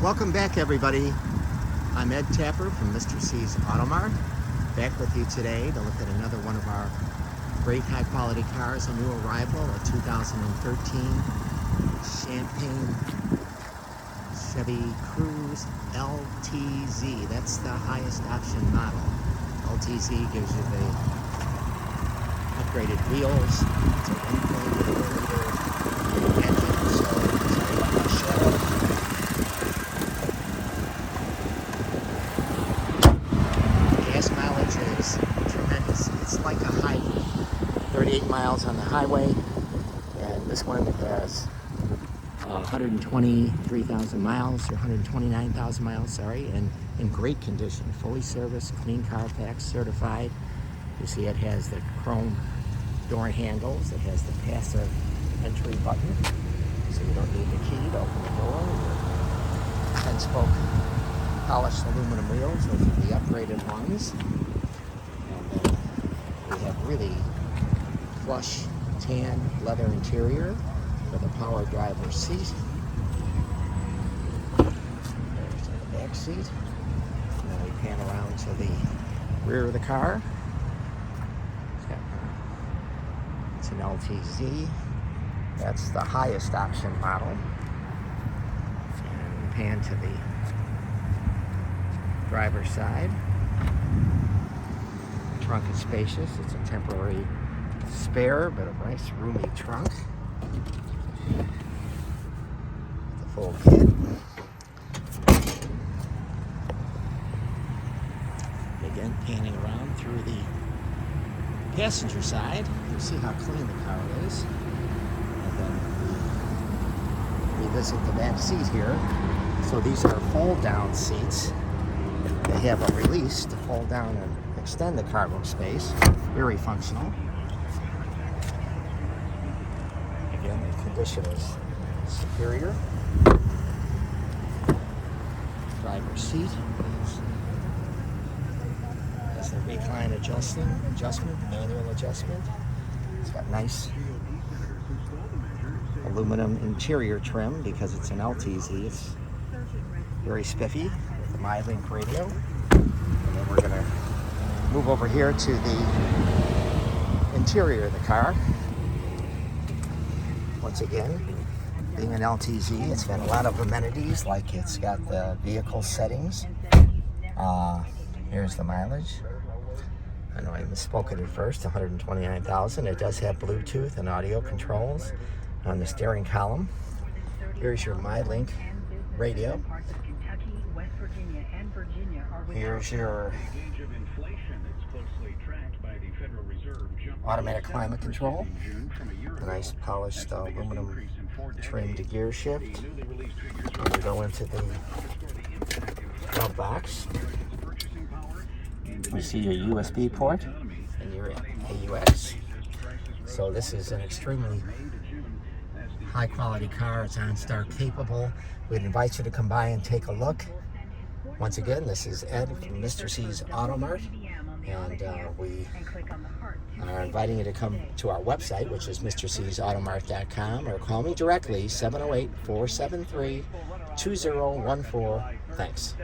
Welcome back, everybody. I'm Ed Tapper from Mr. C's Auto Mart, back with you today to look at another one of our great high-quality cars, a new arrival, a 2013 Champagne Chevy Cruze LTZ. That's the highest option model. LTZ gives you the upgraded wheels. It's a 1.4-liter engine, so sorry about my shadow. Gas mileage is tremendous. It's like a hybrid. 38 miles on the highway, and this one has 123,000 miles, or 129,000 miles, sorry, and in great condition, fully serviced, clean CARFAX certified. You see it has the chrome door handles, it has the passive entry button, so you don't need the key to open the door. Your 10-spoke polished aluminum wheels, those are the upgraded ones. And then we have really plush tan leather interior with a power driver seat. There's the back seat. And then we pan around to the rear of the car. It's an LTZ. That's the highest option model. And we pan to the driver's side. The trunk is spacious. It's a temporary spare, but a nice roomy trunk. The full kit. Again, panning around through the passenger side. You see how clean the car is. And then we revisit the back seat here. So these are fold-down seats. They have a release to fold down and extend the cargo space. Very functional. Again, the condition is superior. Driver's seat has the recline adjustment, manual adjustment. It's got nice aluminum interior trim because it's an LTZ. It's very spiffy with the MyLink radio. And then we're going to move over here to the interior of the car. Once again, being an LTZ, it's got a lot of amenities, like it's got the vehicle settings. Here's the mileage. I know I misspoke it at first, 129,000. It does have Bluetooth and audio controls on the steering column. Here's your MyLink radio. Here's your automatic climate control. A nice polished aluminum trimmed gear shift. And we go into the glove box. You see your USB port and your AUX. So this is an extremely high quality car. It's OnStar capable. We'd invite you to come by and take a look. Once again, this is Ed from Mr. C's Auto Mart, and we are inviting you to come to our website, which is mrcsautomart.com, or call me directly, 708-473-2014. Thanks.